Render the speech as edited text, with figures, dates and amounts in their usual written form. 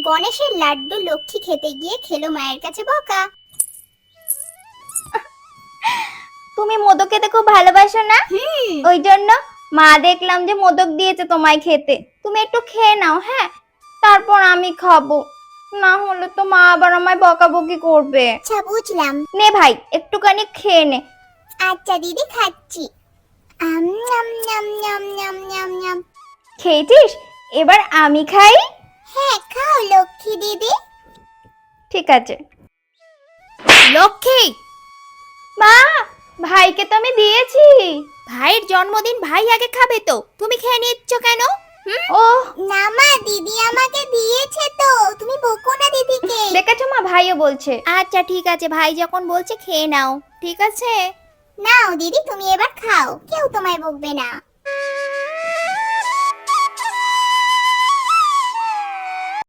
গণেশের লাড্ডু লক্ষ্মী খেতে গিয়ে খেলো মায়ের কাছে বকা। তুমি মোদক খেতে খুব ভালোবাসো না? ওই জন্য মা দেখলাম যে মোদক দিয়েছে তোমায় খেতে, তুমি একটু খেয়ে নাও, হ্যাঁ? তারপর আমি খাবো, না হলে তো মা আবার আমায় বকাবকি করবে। আচ্ছা বুঝলাম। নে ভাই একটুখানি খেয়ে নে। আচ্ছা দিদি খাচ্ছি। নাম নাম নাম নাম নাম নাম। খেয়েছিস? এবার আমি খাই। হ্যাঁ খাও লক্ষ্মী দিদি। ঠিক আছে। লক্ষ্মী, মা, ভাইকে তো আমি দিয়েছি। ভাইয়ের জন্মদিন ভাই আগে খাবে তো, তুমি খেয়ে নিচ্ছ কেন? ও না মা, দিদি আমাকে দিয়েছে তো, তুমি বকো না দিদিকে। দেখেছো মা, ভাইও বলছে। আচ্ছা ঠিক আছে, ভাই যখন বলছে খেয়ে নাও, ঠিক আছে। নাও দিদি তুমি এবার খাও, কেউ তোমায় বকবে না।